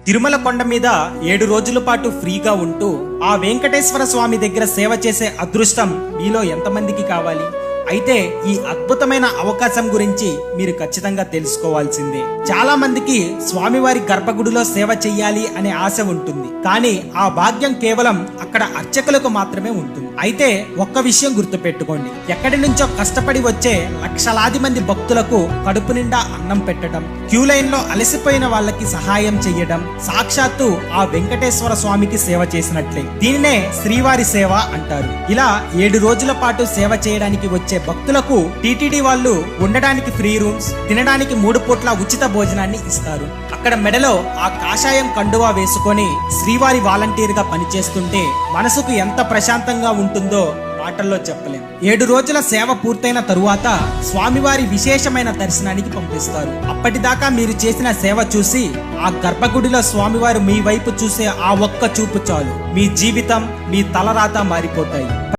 తిరుమల కొండ మీద 7 రోజుల పాటు ఫ్రీగా ఉంటూ ఆ వెంకటేశ్వర స్వామి దగ్గర సేవ చేసే అదృష్టం మీలో ఎంతమందికి కావాలి? అయితే ఈ అద్భుతమైన అవకాశం గురించి మీరు ఖచ్చితంగా తెలుసుకోవాల్సిందే. చాలా మందికి స్వామివారి గర్భగుడిలో సేవ చెయ్యాలి అనే ఆశ ఉంటుంది, కానీ ఆ భాగ్యం కేవలం అక్కడ అర్చకులకు మాత్రమే ఉంటుంది. అయితే ఒక్క విషయం గుర్తుపెట్టుకోండి, ఎక్కడి నుంచో కష్టపడి వచ్చే లక్షలాది మంది భక్తులకు కడుపు నిండా అన్నం పెట్టడం, క్యూ లైన్ లో అలసిపోయిన వాళ్ళకి సహాయం చెయ్యడం సాక్షాత్తు ఆ వెంకటేశ్వర స్వామికి సేవ చేసినట్లే. దీనినే శ్రీవారి సేవ అంటారు. ఇలా 7 రోజుల పాటు సేవ చేయడానికి వచ్చే భక్తులకు టీటీడీ వాళ్ళు ఉండడానికి ఫ్రీ రూమ్స్, తినడానికి 3 పూట్ల ఉచిత భోజనాన్ని ఇస్తారు. అక్కడ మెడలో ఆ కాషాయం కండువా వేసుకొని శ్రీవారి వాలంటీర్ గా పనిచేస్తుంటే మనసుకు ఎంత ప్రశాంతంగా ఉంటుందో మాటల్లో చెప్పలేం. 7 రోజుల సేవ పూర్తయిన తరువాత స్వామివారి విశేషమైన దర్శనానికి పంపిస్తారు. అప్పటిదాకా మీరు చేసిన సేవ చూసి ఆ గర్భగుడిలో స్వామివారు మీ వైపు చూసే ఆ ఒక్క చూపు చాలు, మీ జీవితం, మీ తలరాత మారిపోతాయి.